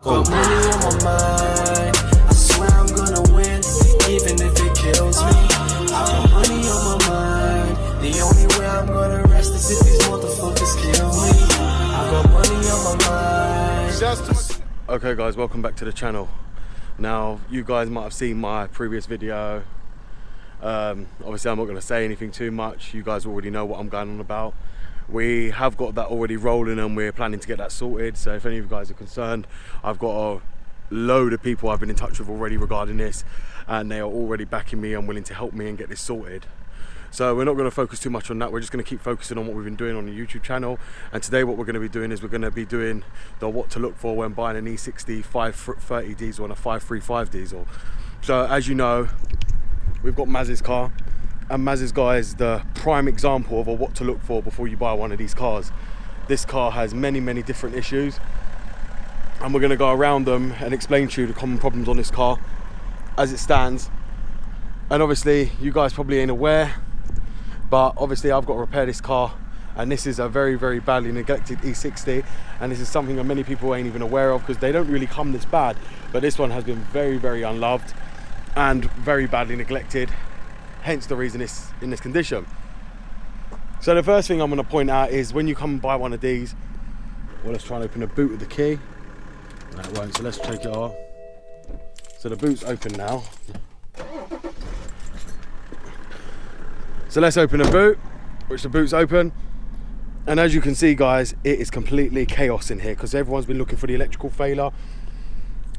Got money on my mind, I swear I'm gonna win, even if it kills me. I got money on my mind, the only way I'm gonna rest is if these motherfuckers kill me. I got money on my mind. Okay guys, welcome back to the channel. Now, you guys might have seen my previous video. Obviously I'm not going to say anything too much. You guys already know what I'm going on about. We have got that already rolling and we're planning to get that sorted. So if any of you guys are concerned, I've got a load of people I've been in touch with already regarding this, and they are already backing me and willing to help me and get this sorted. So we're not going to focus too much on that. We're just going to keep focusing on what we've been doing on the YouTube channel. And today what we're going to be doing is we're going to be doing the what to look for when buying an E60 530 diesel and a 535 diesel. So as you know, we've got Maz's car, and Maz's car is the prime example of what to look for before you buy one of these cars. This car has many different issues, and we're going to go around them and explain to you the common problems on this car as it stands. And obviously you guys probably ain't aware, but obviously I've got to repair this car, and this is a very badly neglected E60, and this is something that many people ain't even aware of because they don't really come this bad. But this one has been very unloved and very badly neglected, hence the reason it's in this condition. So the first thing I'm going to point out is when you come and buy one of these, well, let's try and open the boot with the key. No, it won't, so let's take it off. So the boot's open now. So let's open the boot, which the boot's open. And as you can see guys, it is completely chaos in here because everyone's been looking for the electrical failure.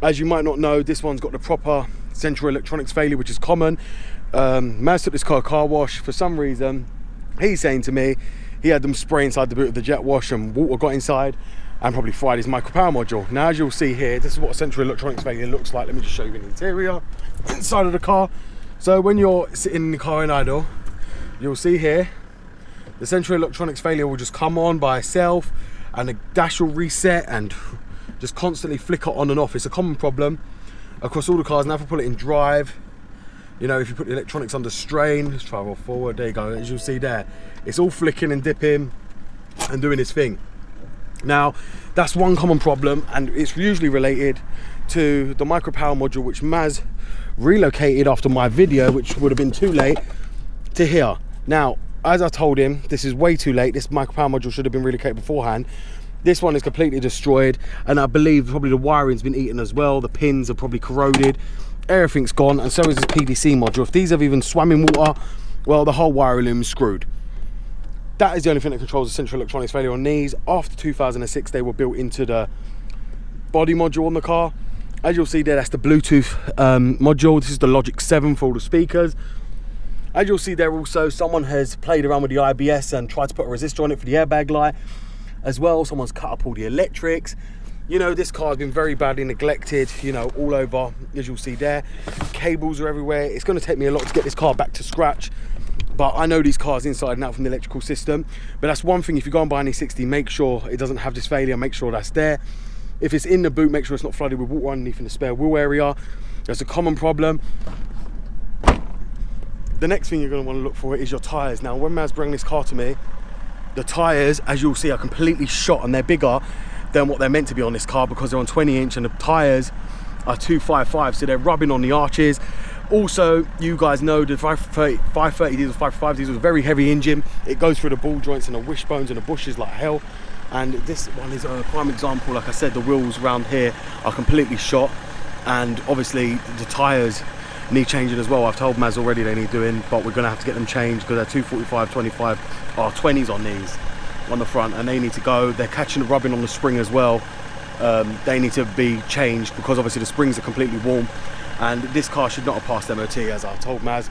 As you might not know, this one's got the proper central electronics failure, which is common. Maz took this car wash. For some reason, he's saying to me he had them spray inside the boot of the jet wash and water got inside and probably fried his micro power module. Now as you'll see here, this is what a central electronics failure looks like. Let me just show you the interior inside of the car. So when you're sitting in the car in idle, you'll see here the central electronics failure will just come on by itself, and the dash will reset and just constantly flicker on and off. It's a common problem across all the cars. Now if I put it in drive, you know, if you put the electronics under strain, let's try roll forward, there you go, as you'll see there, it's all flicking and dipping and doing its thing. Now that's one common problem, and it's usually related to the micro power module, which Maz relocated after my video, which would have been too late, to here. Now as I told him, this is way too late. This micro power module should have been relocated beforehand. This one is completely destroyed, and I believe probably the wiring's been eaten as well. The pins are probably corroded, everything's gone, and so is this PVC module. If these have even swam in water, well, the whole wire loom is screwed. That is the only thing that controls the central electronics failure on these. After 2006, they were built into the body module on the car. As you'll see there, that's the Bluetooth module. This is the Logic 7 for all the speakers. As you'll see there also, someone has played around with the IBS and tried to put a resistor on it for the airbag light as well. Someone's cut up all the electrics. You know, this car has been very badly neglected, you know, all over, as you'll see there. Cables are everywhere. It's going to take me a lot to get this car back to scratch, but I know these cars inside and out from the electrical system. But that's one thing, if you go and buy an E60, make sure it doesn't have this failure, make sure that's there. If it's in the boot, make sure it's not flooded with water underneath in the spare wheel area. That's a common problem. The next thing you're going to want to look for is your tyres. Now when Maz brought this car to me, the tyres, as you'll see, are completely shot, and they're bigger than what they're meant to be on this car because they're on 20-inch and the tyres are 255, so they're rubbing on the arches. Also, you guys know the 530 diesel, 535 diesel is a very heavy engine. It goes through the ball joints and the wishbones and the bushes like hell. And this one is a prime example. Like I said, the wheels around here are completely shot, and obviously the tyres need changing as well. I've told Maz already they need doing, but we're going to have to get them changed because they're 245, 25 R20s on these on the front, and they need to go. They're catching the rubbing on the spring as well. They need to be changed because obviously the springs are completely warm, and this car should not have passed MOT, as I told Maz,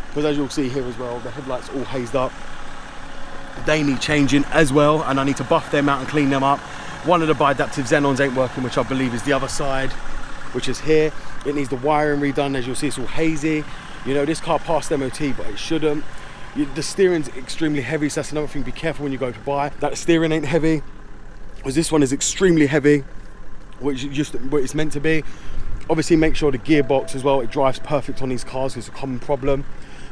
because as you'll see here as well, the headlights all hazed up. They need changing as well, and I need to buff them out and clean them up. One of the bi-adaptive xenons ain't working, which I believe is the other side, which is here. It needs the wiring redone. As you'll see, it's all hazy. You know, this car passed MOT, but it shouldn't. The steering's extremely heavy, so that's another thing. Be careful when you go to buy. That steering ain't heavy, because this one is extremely heavy, which is just what it's meant to be. Obviously, make sure the gearbox as well, it drives perfect on these cars. It's a common problem.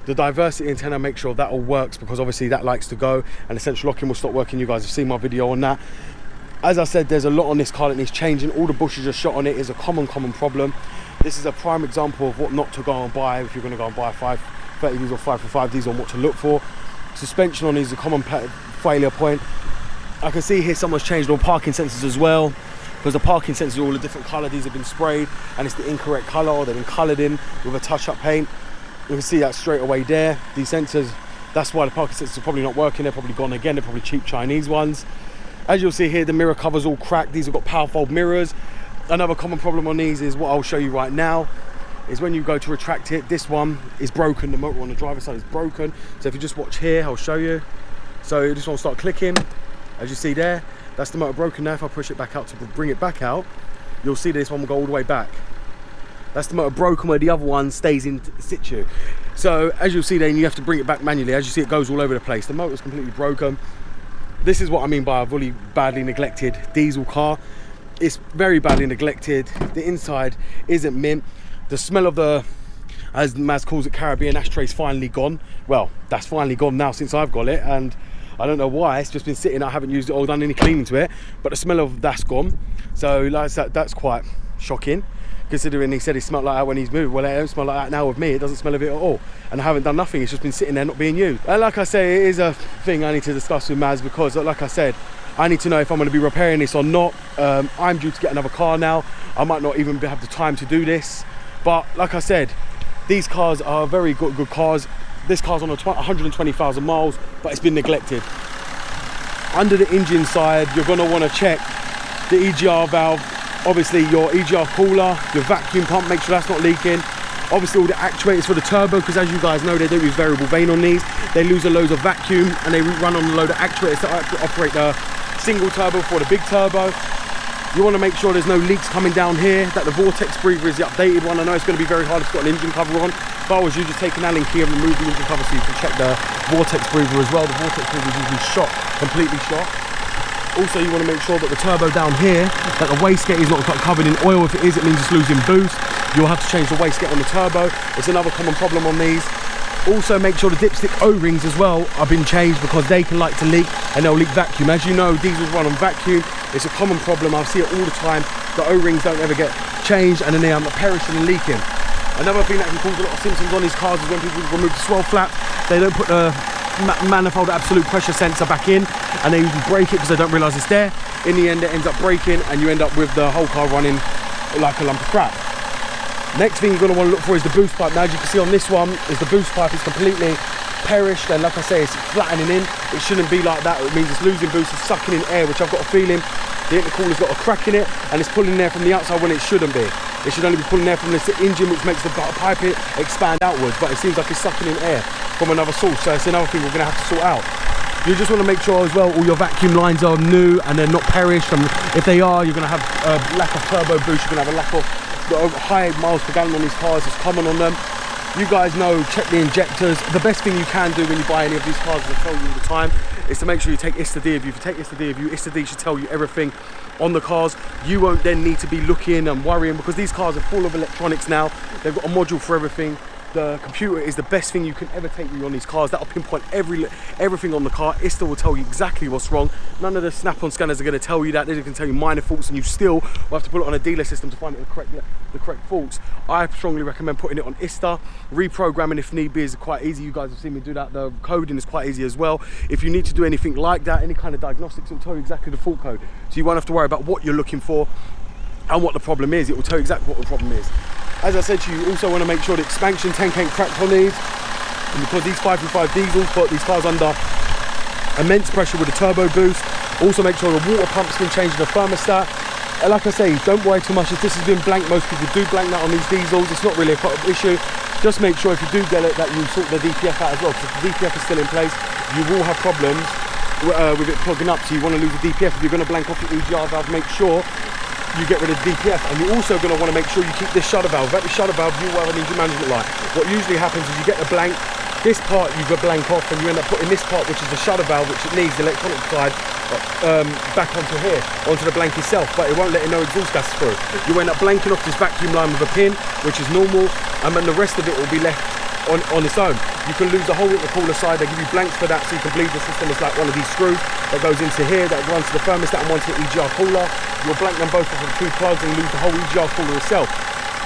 The diversity antenna, make sure that all works, because obviously that likes to go, and the central locking will stop working. You guys have seen my video on that. As I said, there's a lot on this car that needs changing. All the bushes are shot on it is a common problem. This is a prime example of what not to go and buy if you're going to go and buy 530Ds or 535Ds, on what to look for. Suspension on these is a common failure point. I can see here someone's changed all parking sensors as well, because the parking sensors are all a different colour. These have been sprayed and it's the incorrect colour, or they've been coloured in with a touch-up paint. You can see that straight away there. These sensors, that's why the parking sensors are probably not working. They're probably gone again. They're probably cheap Chinese ones. As you'll see here, the mirror cover's all cracked. These have got power fold mirrors. Another common problem on these is what I'll show you right now, is when you go to retract it, this one is broken. The motor on the driver's side is broken. So if you just watch here, I'll show you. So this one will start clicking. As you see there, that's the motor broken now. If I push it back out to bring it back out, you'll see this one will go all the way back. That's the motor broken where the other one stays in situ. So as you'll see then, you have to bring it back manually. As you see, it goes all over the place. The motor's completely broken. This is what I mean by a really badly neglected diesel car. It's very badly neglected. The inside isn't mint. The smell of the, as Maz calls it, Caribbean ashtray's finally gone. Well, that's finally gone now since I've got it, and I don't know why. It's just been sitting. I haven't used it or done any cleaning to it, but the smell of that's gone. So like that's quite shocking, considering he said he smelled like that when he's moved. Well, it don't smell like that now with me. It doesn't smell of it at all, and I haven't done nothing. It's just been sitting there not being used. And like I say, it is a thing I need to discuss with Maz, because like I said, I need to know if I'm going to be repairing this or not. I'm due to get another car now. I might not even have the time to do this, but like I said, these cars are very good cars. This car's on 120,000 miles, but it's been neglected. Under the engine side, you're going to want to check the EGR valve, obviously your EGR cooler, your vacuum pump, make sure that's not leaking. Obviously all the actuators for the turbo, because as you guys know, they don't use variable vane on these. They lose a load of vacuum and they run on a load of actuators to operate the single turbo for the big turbo. You want to make sure there's no leaks coming down here, that the vortex breather is the updated one. I know it's going to be very hard if it's got an engine cover on, but I was usually just take an Allen key and remove the engine cover so you can check the vortex breather as well. The vortex breather is usually shot, completely shot. Also, you want to make sure that the turbo down here, that the wastegate is not covered in oil. If it is, it means it's losing boost. You'll have to change the wastegate on the turbo. It's another common problem on these. Also, make sure the dipstick O-rings as well have been changed, because they can like to leak and they'll leak vacuum. As you know, diesels run on vacuum. It's a common problem. I see it all the time. The O-rings don't ever get changed and then they end up perishing and leaking. Another thing that can cause a lot of symptoms on these cars is when people remove the swirl flap, they don't put the manifold absolute pressure sensor back in, and they usually break it because they don't realise it's there. In the end, it ends up breaking and you end up with the whole car running like a lump of crap. Next thing you're going to want to look for is the boost pipe. Now, as you can see on this one, is the boost pipe is completely perished, and like I say, it's flattening in. It shouldn't be like that. It means it's losing boost, it's sucking in air, which I've got a feeling the intercooler's got a crack in it and it's pulling air from the outside when it shouldn't be. It should only be pulling air from this engine, which makes the pipe expand outwards, but it seems like it's sucking in air from another source. So it's another thing we're going to have to sort out. You just want to make sure as well all your vacuum lines are new and they're not perished, and if they are, you're going to have a lack of turbo boost, you're going to have a lack of high miles per gallon on these cars. It's common on them. You guys know, check the injectors. The best thing you can do when you buy any of these cars, as I tell you all the time, is to make sure you take ISTA-D of you. If you take ISTA-D of you, ISTA-D should tell you everything on the cars. You won't then need to be looking and worrying, because these cars are full of electronics now. They've got a module for everything. The computer is the best thing you can ever take with you on these cars. That'll pinpoint everything on the car. ISTA will tell you exactly what's wrong. None of the snap-on scanners are going to tell you that. They can tell you minor faults, and you still will have to put it on a dealer system to find the correct faults. I strongly recommend putting it on ISTA. Reprogramming if need be is quite easy. You guys have seen me do that. The coding is quite easy as well. If you need to do anything like that, any kind of diagnostics, it will tell you exactly the fault code. So you won't have to worry about what you're looking for and what the problem is. It will tell you exactly what the problem is. As I said to you, you also want to make sure the expansion tank ain't cracked on these, and because these 535 diesels put these cars under immense pressure with the turbo boost. Also make sure the water pump's been changed in the thermostat. And like I say, don't worry too much if this has been blank. Most people do blank that on these diesels. It's not really a issue. Just make sure if you do get it that you sort the DPF out as well, because if the DPF is still in place, you will have problems with it plugging up. So you want to lose the DPF. If you're going to blank off your EGR valve, make sure you get rid of the DPF, and you're also going to want to make sure you keep this shutter valve. Without the shutter valve, you will have an engine management light. What usually happens is you get the blank, this part you go blank off, and you end up putting this part, which is the shutter valve, which it needs, the electronic side, back onto here, onto the blank itself, but it won't let no exhaust gas through. You end up blanking off this vacuum line with a pin, which is normal, and then the rest of it will be left on its own. You can lose the whole intercooler side. They give you blanks for that, so you can bleed the system. It's like one of these screws that goes into here, that runs to the thermostat and one to the EGR cooler. You'll blank them both off of 2 plugs and lose the whole EGR cooler itself.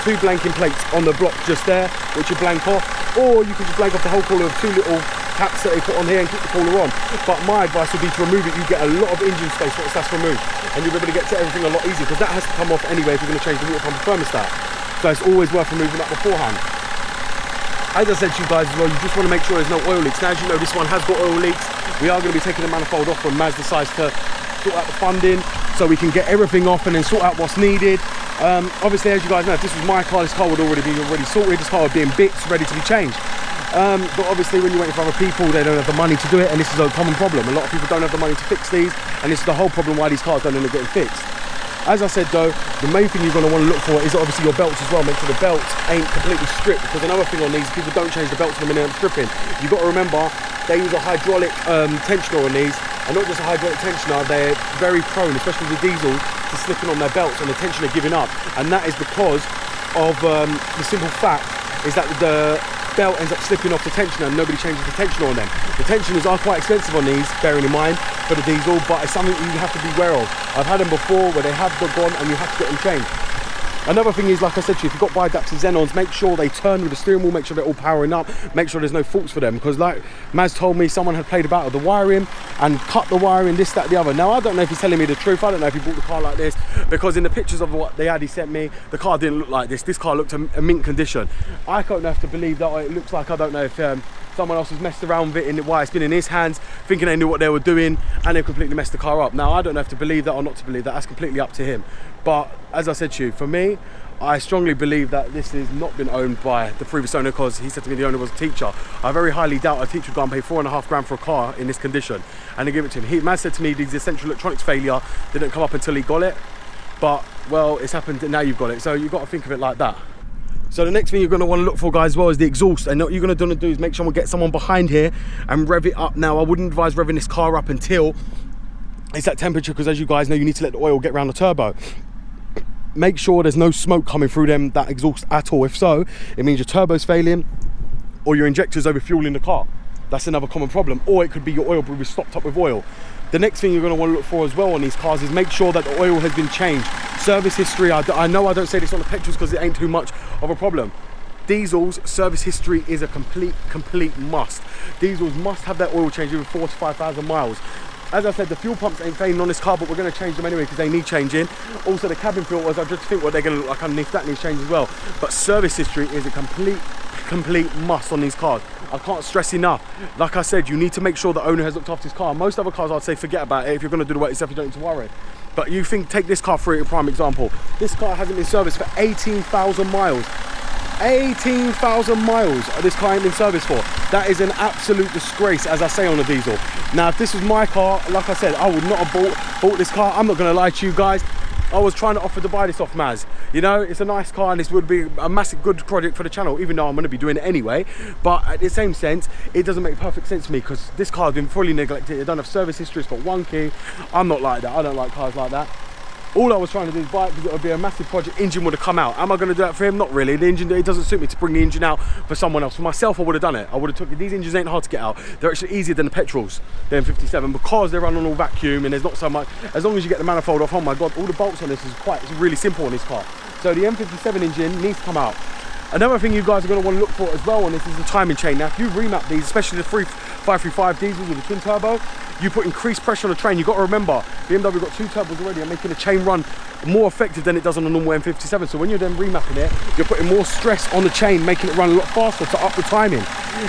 2 blanking plates on the block just there, which you blank off, or you can just blank off the whole cooler with 2 little caps that they put on here and keep the cooler on. But my advice would be to remove it. You get a lot of engine space once that's removed, and you'll be able to get to everything a lot easier, because that has to come off anyway if you're going to change the water pump and thermostat. So it's always worth removing that beforehand. As I said to you guys as well, you just want to make sure there's no oil leaks. Now, as you know, this one has got oil leaks. We are going to be taking the manifold off when Maz decides to sort out the funding, so we can get everything off and then sort out what's needed. Obviously, as you guys know, if this was my car, this car would already be sorted. This car would be in bits, ready to be changed. But obviously, when you're waiting for other people, they don't have the money to do it, and this is a common problem. A lot of people don't have the money to fix these, and this is the whole problem why these cars don't end up getting fixed. As I said though, the main thing you're going to want to look for is obviously your belts as well. Make sure the belts ain't completely stripped, because another thing on these, people don't change the belts the minute they're stripping. You've got to remember, they use a hydraulic tensioner on these, and not just a hydraulic tensioner, they're very prone, especially with diesel, to slipping on their belts and the tensioner giving up. And that is because of the simple fact is that the belt ends up slipping off the tensioner and nobody changes the tensioner on them. The tensioners are quite expensive on these, bearing in mind, for the diesel, but it's something you have to be aware of. I've had them before where they have gone and you have to get them changed. Another thing is, like I said to you, if you've got bi-adaptive Xenons, make sure they turn with the steering wheel, make sure they're all powering up, make sure there's no faults for them, because like Maz told me, someone had played about with the wiring and cut the wiring, this, that, the other. Now, I don't know if he's telling me the truth. I don't know if he bought the car like this, because in the pictures of what they had he sent me, the car didn't look like this. This car looked a mint condition. I don't have to believe that. It looks like, I don't know if someone else has messed around with it while it's been in his hands, thinking they knew what they were doing, and they completely messed the car up. Now, I don't have to believe that or not to believe that. That's completely up to him. But as I said to you, for me, I strongly believe that this has not been owned by the previous owner, because he said to me the owner was a teacher. I very highly doubt a teacher would go and pay £4.5 grand for a car in this condition and they give it to him. Man said to me the essential electronics failure didn't come up until he got it, but well, it's happened and now you've got it, so you've got to think of it like that. So the next thing you're going to want to look for, guys, as well, is the exhaust. And what you're going to do is make sure we get someone behind here and rev it up. Now, I wouldn't advise revving this car up until it's at temperature, because as you guys know, you need to let the oil get around the turbo. Make sure there's no smoke coming through that exhaust at all. If so, it means your turbo's failing or your injector's overfueling the car. That's another common problem. Or it could be your oil brew is stopped up with oil. The next thing you're going to want to look for as well on these cars is make sure that the oil has been changed. Service history, I know I don't say this on the petrols because it ain't too much of a problem. Diesels, service history is a complete must. Diesels must have their oil changed every 4,000 to 5,000 miles. As I said, the fuel pumps ain't failing on this car, but we're going to change them anyway because they need changing. Also, the cabin filters, I just think what they're going to look like underneath that needs change as well. But service history is a complete must on these cars. I can't stress enough. Like I said, you need to make sure the owner has looked after his car. Most other cars, I'd say forget about it. If you're going to do the work yourself, you don't need to worry. But you think, take this car for a prime example. This car hasn't been serviced for 18,000 miles. 18,000 miles this car ain't been serviced for. That is an absolute disgrace, as I say, on a diesel. Now, if this was my car, like I said, I would not have bought this car. I'm not going to lie to you guys. I was trying to offer to buy this off Maz. You know, it's a nice car and this would be a massive good project for the channel, even though I'm going to be doing it anyway. But at the same sense, it doesn't make perfect sense to me because this car has been fully neglected. It doesn't have service history, it's got one key. I'm not like that. I don't like cars like that. All I was trying to do is buy it because it would be a massive project. Engine would have come out. Am I going to do that for him? Not really. The engine, it doesn't suit me to bring the engine out for someone else. For myself, I would have done it. I would have took it. These engines ain't hard to get out. They're actually easier than the petrols, the M57, because they run on all vacuum and there's not so much. As long as you get the manifold off, oh my God, all the bolts on this is it's really simple on this car. So the M57 engine needs to come out. Another thing you guys are going to want to look for as well on this is the timing chain. Now, if you remap these, especially the 535 diesels with the twin turbo, you put increased pressure on the train. You've got to remember, BMW got two turbos already and making the chain run more effective than it does on a normal M57. So when you're then remapping it, you're putting more stress on the chain, making it run a lot faster to up the timing.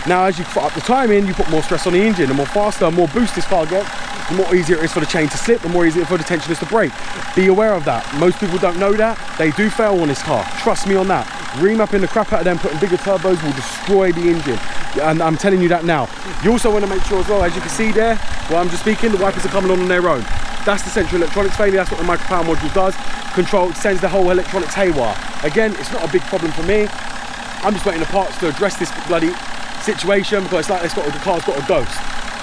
Now, as you put up the timing, you put more stress on the engine. The more faster, more boost this car gets, the more easier it is for the chain to slip, the more easier for the tensioners to break. Be aware of that. Most people don't know that. They do fail on this car. Trust me on that. Remapping the crap out of them, putting bigger turbos will destroy the engine. And I'm telling you that now. You also want to make sure as well, as you can see there, while I'm just speaking, the wipers are coming on their own. That's the central electronics failure. That's what the micropower module does. Control sends the whole electronics haywire. Again, it's not a big problem for me. I'm just waiting the parts to address this bloody situation because it's like the car's got a ghost.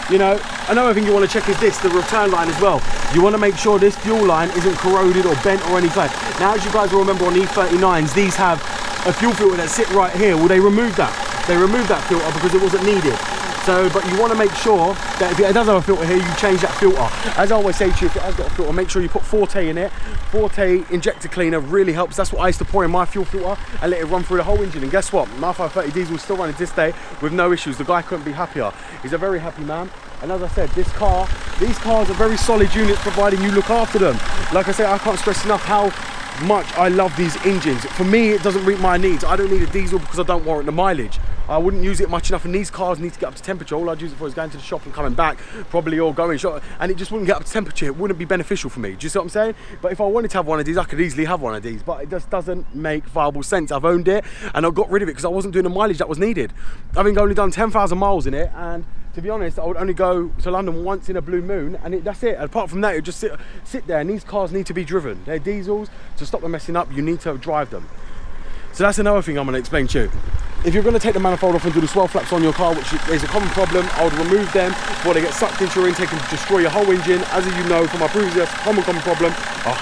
You know, another thing you want to check is this, the return line as well. You want to make sure this fuel line isn't corroded or bent or anything. Now, as you guys will remember on E39s, these have a fuel filter that sit right here. Well, they removed that. they removed that filter because it wasn't needed. So, but you want to make sure that if it does have a filter here, you change that filter. As I always say to you, if it has got a filter, make sure you put Forte in it. Forte injector cleaner really helps. That's what I used to pour in my fuel filter and let it run through the whole engine. And guess what? My 530 diesel is still running to this day with no issues. The guy couldn't be happier. He's a very happy man. And as I said, these cars are very solid units providing you look after them. Like I say, I can't stress enough how much I love these engines. For me, it doesn't meet my needs. I don't need a diesel because I don't warrant the mileage. I wouldn't use it much enough, and these cars need to get up to temperature. All I'd use it for is going to the shop and coming back, probably, or going shop, and it just wouldn't get up to temperature. It wouldn't be beneficial for me. Do you see what I'm saying? But if I wanted to have one of these, I could easily have one of these, but it just doesn't make viable sense. I've owned it and I got rid of it because I wasn't doing the mileage that was needed. I think I only done 10,000 miles in it, and to be honest, I would only go to London once in a blue moon, and that's it. Apart from that, it would just sit there, and these cars need to be driven. They're diesels. To stop them messing up, you need to drive them. So that's another thing I'm going to explain to you. If you're going to take the manifold off and do the swell flaps on your car, which is a common problem, I would remove them before they get sucked into your intake and destroy your whole engine. As you know from my previous common problem, I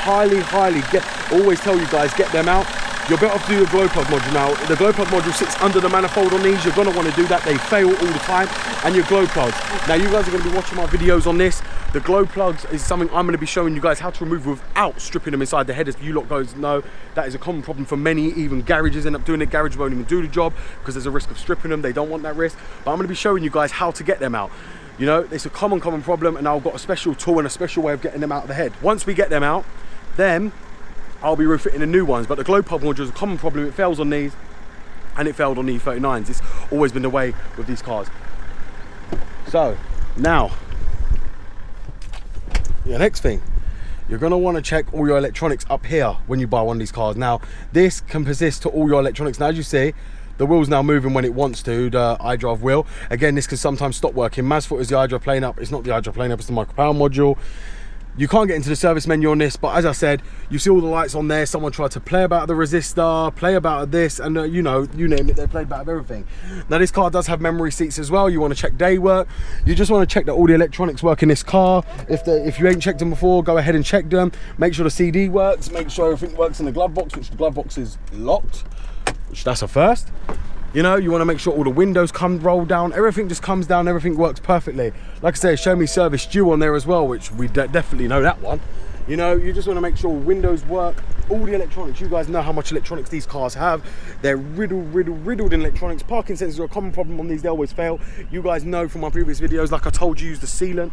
always tell you guys, get them out. You're better off to do your glow plug module now. The glow plug module sits under the manifold on these. You're going to want to do that. They fail all the time. And your glow plugs. Now you guys are going to be watching my videos on this. The glow plugs is something I'm going to be showing you guys how to remove without stripping them inside the headers. You lot guys know that is a common problem for many. Even garages end up doing it. Garage won't even do the job because there's a risk of stripping them. They don't want that risk. But I'm going to be showing you guys how to get them out. You know, it's a common problem, and I've got a special tool and a special way of getting them out of the head. Once we get them out, then I'll be refitting the new ones. But the glow plug module is a common problem. It fails on these, and it failed on the E39s. It's always been the way with these cars. So now, the next thing, you're going to want to check all your electronics up here when you buy one of these cars. Now, this can persist to all your electronics. Now, as you see, the wheel's now moving when it wants to, the iDrive wheel. Again, this can sometimes stop working. Mazfoot is the iDrive plane up. It's not the iDrive plane up, it's the micro power module. You can't get into the service menu on this, but as I said, you see all the lights on there. Someone tried to play about the resistor, play about this, and you know, you name it, they played about everything. Now this car does have memory seats as well. You want to check day work. You just want to check that all the electronics work in this car. If you ain't checked them before, go ahead and check them. Make sure the CD works, make sure everything works in the glove box, which the glove box is locked, which that's a first. You know, you want to make sure all the windows roll down, everything just comes down, everything works perfectly. Like I say, show me service due on there as well, which we definitely know that one. You know, you just want to make sure windows work, all the electronics. You guys know how much electronics these cars have. They're riddled in electronics. Parking sensors are a common problem on these, they always fail. You guys know from my previous videos, like I told you, use the sealant.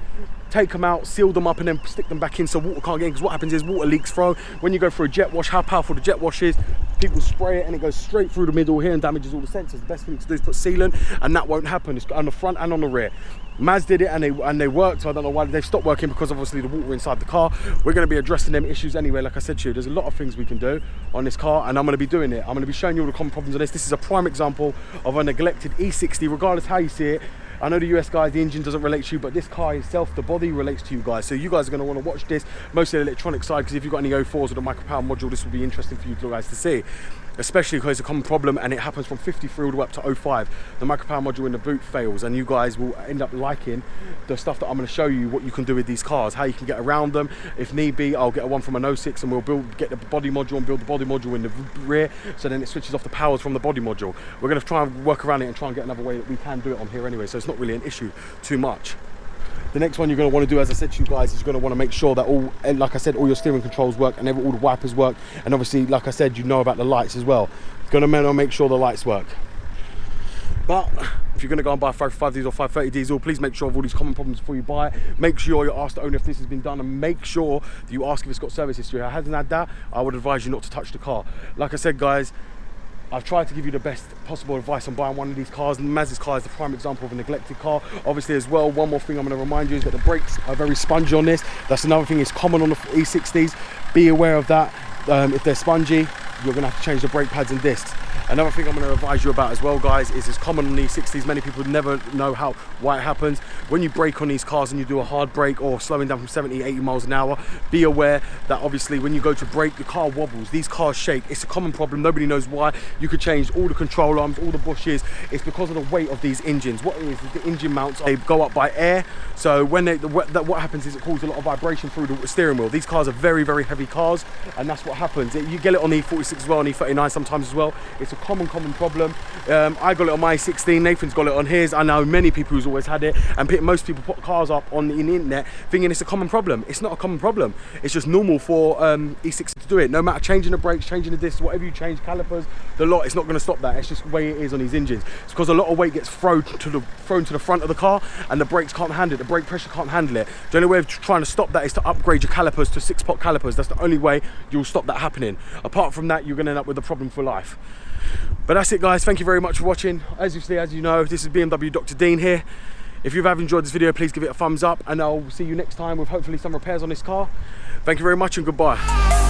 Take them out, seal them up, and then stick them back in so water can't get in, because what happens is water leaks through. When you go for a jet wash, how powerful the jet wash is, people spray it and it goes straight through the middle here and damages all the sensors. The best thing to do is put sealant, and that won't happen. It's on the front and on the rear. Maz did it and they worked, so I don't know why they've stopped working, because obviously the water inside the car. We're going to be addressing them issues anyway. Like I said to you, there's a lot of things we can do on this car, and I'm going to be doing it. I'm going to be showing you all the common problems on this. This is a prime example of a neglected E60, regardless how you see it. I know the US guys, the engine doesn't relate to you, but this car itself, the body relates to you guys. So you guys are going to want to watch this, mostly the electronic side, because if you've got any 04s with a micro power module, this will be interesting for you guys to see. Especially because it's a common problem and it happens from 53 all the way up to 05. The micro power module in the boot fails, and you guys will end up liking the stuff that I'm going to show you, what you can do with these cars, how you can get around them. If need be, I'll get one from an 06 and we'll get the body module and build the body module in the rear, so then it switches off the powers from the body module. We're going to try and work around it and try and get another way that we can do it on here anyway, so it's not really an issue too much. The next one you're going to want to do, as I said to you guys, is you're going to want to make sure that all, like I said, all your steering controls work and all the wipers work, and obviously, like I said, you know about the lights as well. You're going to make sure the lights work. But if you're going to go and buy a 535 diesel or 530 diesel, please make sure of all these common problems before you buy it. Make sure you ask the owner if this has been done, and make sure that you ask if it's got service history. If it hasn't had that, I would advise you not to touch the car. Like I said, guys, I've tried to give you the best possible advice on buying one of these cars, and Maz's car is the prime example of a neglected car. Obviously as well, one more thing I'm going to remind you is that the brakes are very spongy on this. That's another thing, it's common on the E60s. Be aware of that. If they're spongy, you're going to have to change the brake pads and discs. Another thing I'm going to advise you about as well, guys, is it's common on these 60s. Many people never know why it happens. When you brake on these cars and you do a hard brake or slowing down from 70, 80 miles an hour, be aware that obviously when you go to brake, the car wobbles. These cars shake. It's a common problem. Nobody knows why. You could change all the control arms, all the bushes. It's because of the weight of these engines. What it is the engine mounts, they go up by air. So when what happens is it causes a lot of vibration through the steering wheel. These cars are very, very heavy cars, and that's what happens. You get it on the E46 E36 as well, and E39 sometimes as well. It's a common problem. I got it on my E16, Nathan's got it on his. I know many people who's always had it, and most people put cars up in the internet thinking it's a common problem. It's not a common problem. It's just normal for E60 to do it. No matter changing the brakes, changing the discs, whatever you change, calipers, the lot, it's not going to stop that. It's just the way it is on these engines. It's because a lot of weight gets thrown to the front of the car, and the brakes can't handle it. The brake pressure can't handle it. The only way of trying to stop that is to upgrade your calipers to 6-pot calipers. That's the only way you'll stop that happening. Apart from that, you're going to end up with a problem for life. But that's it, guys. Thank you very much for watching. As you know, this is BMW Dr. Dean here. If you have enjoyed this video, please give it a thumbs up, and I'll see you next time with hopefully some repairs on this car. Thank you very much, and goodbye.